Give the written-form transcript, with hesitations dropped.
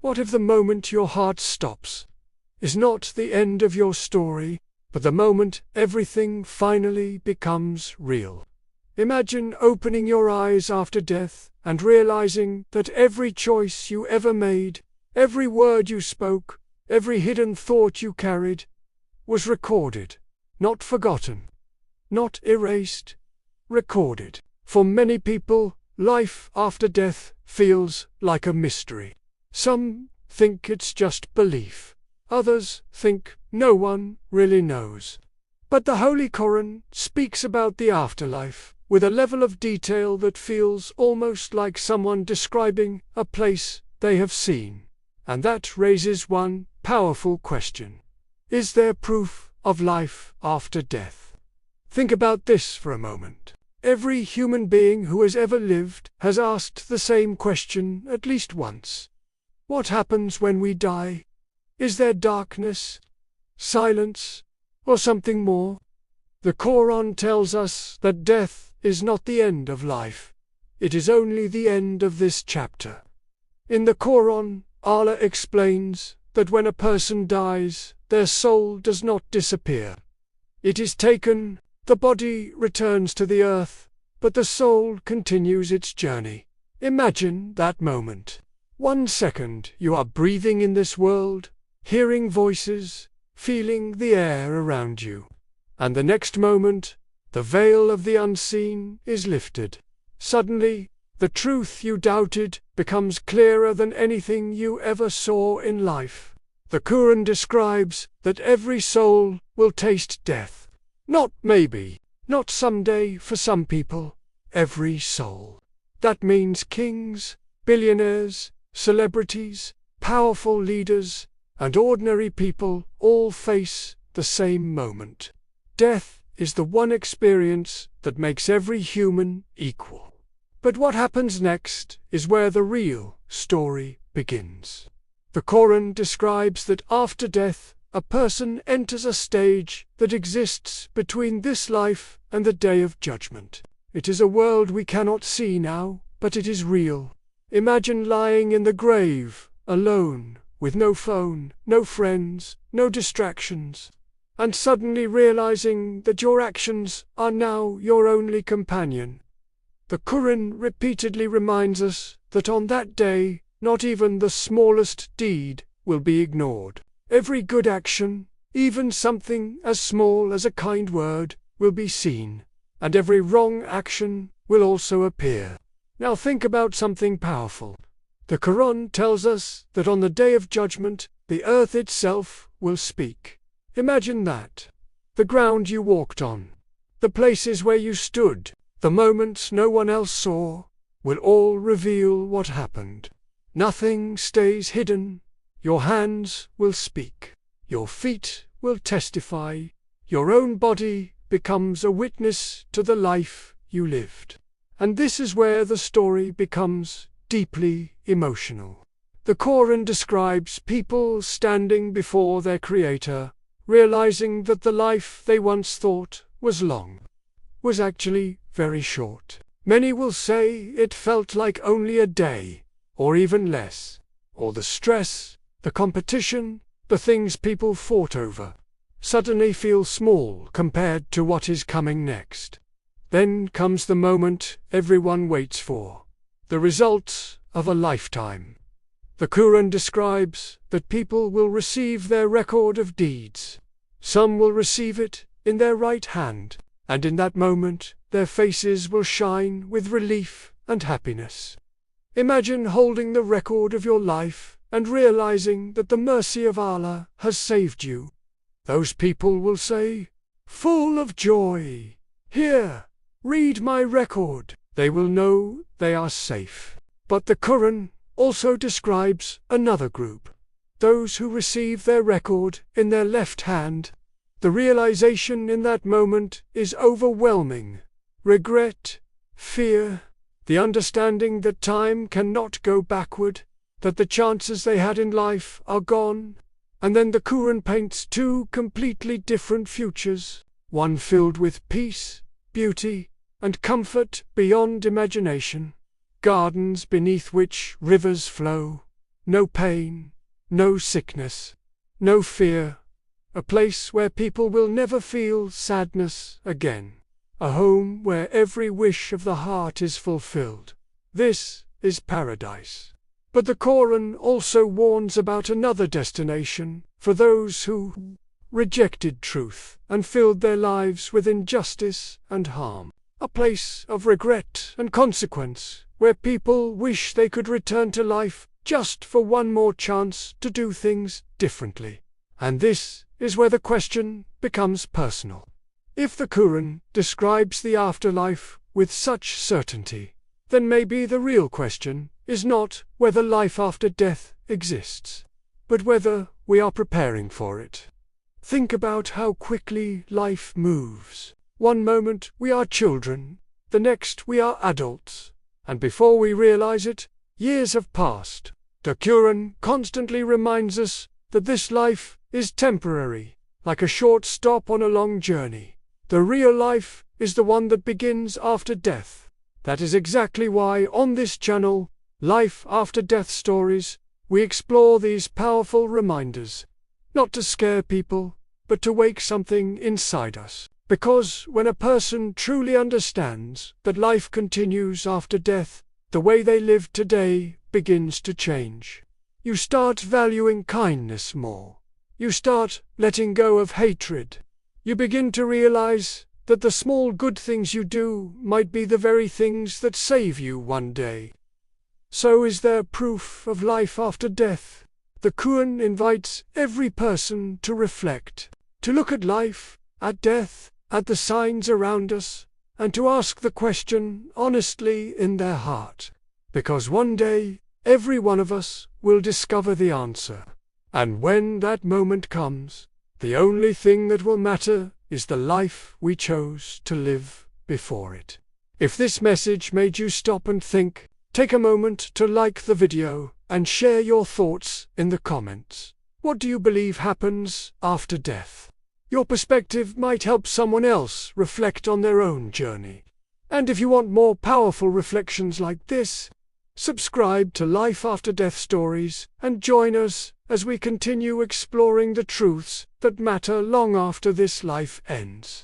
What if the moment your heart stops is not the end of your story, but the moment everything finally becomes real? Imagine opening your eyes after death and realizing that every choice you ever made, every word you spoke, every hidden thought you carried, was recorded, not forgotten, not erased, recorded. For many people, life after death feels like a mystery. Some think it's just belief. Others think no one really knows. But the Holy Quran speaks about the afterlife with a level of detail that feels almost like someone describing a place they have seen. And that raises one powerful question. Is there proof of life after death? Think about this for a moment. Every human being who has ever lived has asked the same question at least once. What happens when we die? Is there darkness, silence, or something more? The Quran tells us that death is not the end of life. It is only the end of this chapter. In the Quran, Allah explains that when a person dies, their soul does not disappear. It is taken, the body returns to the earth, but the soul continues its journey. Imagine that moment. 1 second you are breathing in this world, hearing voices, feeling the air around you. And the next moment, the veil of the unseen is lifted. Suddenly, the truth you doubted becomes clearer than anything you ever saw in life. The Quran describes that every soul will taste death. Not maybe, not someday for some people. Every soul. That means kings, billionaires, celebrities, powerful leaders, and ordinary people all face the same moment. Death is the one experience that makes every human equal. But what happens next is where the real story begins. The Quran describes that after death, a person enters a stage that exists between this life and the day of judgment. It is a world we cannot see now, but it is real. Imagine lying in the grave, alone, with no phone, no friends, no distractions, and suddenly realizing that your actions are now your only companion. The Quran repeatedly reminds us that on that day, not even the smallest deed will be ignored. Every good action, even something as small as a kind word, will be seen, and every wrong action will also appear. Now think about something powerful. The Quran tells us that on the day of judgment, the earth itself will speak. Imagine that. The ground you walked on, the places where you stood, the moments no one else saw, will all reveal what happened. Nothing stays hidden. Your hands will speak. Your feet will testify. Your own body becomes a witness to the life you lived. And this is where the story becomes deeply emotional. The Quran describes people standing before their Creator, realizing that the life they once thought was long was actually very short. Many will say it felt like only a day, or even less. Or the stress, the competition, the things people fought over, suddenly feel small compared to what is coming next. Then comes the moment everyone waits for, the results of a lifetime. The Quran describes that people will receive their record of deeds. Some will receive it in their right hand, and in that moment their faces will shine with relief and happiness. Imagine holding the record of your life and realizing that the mercy of Allah has saved you. Those people will say, full of joy, "Here, read my record." They will know they are safe. But the Quran also describes another group, those who receive their record in their left hand. The realization in that moment is overwhelming. Regret, fear, the understanding that time cannot go backward, that the chances they had in life are gone. And then the Quran paints two completely different futures, one filled with peace, beauty, and comfort beyond imagination. Gardens beneath which rivers flow, no pain, no sickness, no fear. A place where people will never feel sadness again. A home where every wish of the heart is fulfilled. This is paradise. But the Quran also warns about another destination for those who rejected truth and filled their lives with injustice and harm. A place of regret and consequence where people wish they could return to life just for one more chance to do things differently. And this is where the question becomes personal. If the Quran describes the afterlife with such certainty, then maybe the real question is not whether life after death exists, but whether we are preparing for it. Think about how quickly life moves. One moment we are children, the next we are adults, and before we realize it, years have passed. The Quran constantly reminds us that this life is temporary, like a short stop on a long journey. The real life is the one that begins after death. That is exactly why on this channel, Life After Death Stories, we explore these powerful reminders, not to scare people, but to wake something inside us. Because when a person truly understands that life continues after death, the way they live today begins to change. You start valuing kindness more. You start letting go of hatred. You begin to realize that the small good things you do might be the very things that save you one day. So is there proof of life after death? The Quran invites every person to reflect, to look at life, at death, at the signs around us, and to ask the question honestly in their heart. Because one day, every one of us will discover the answer. And when that moment comes, the only thing that will matter is the life we chose to live before it. If this message made you stop and think, take a moment to like the video and share your thoughts in the comments. What do you believe happens after death? Your perspective might help someone else reflect on their own journey. And if you want more powerful reflections like this, subscribe to Life After Death Stories and join us as we continue exploring the truths that matter long after this life ends.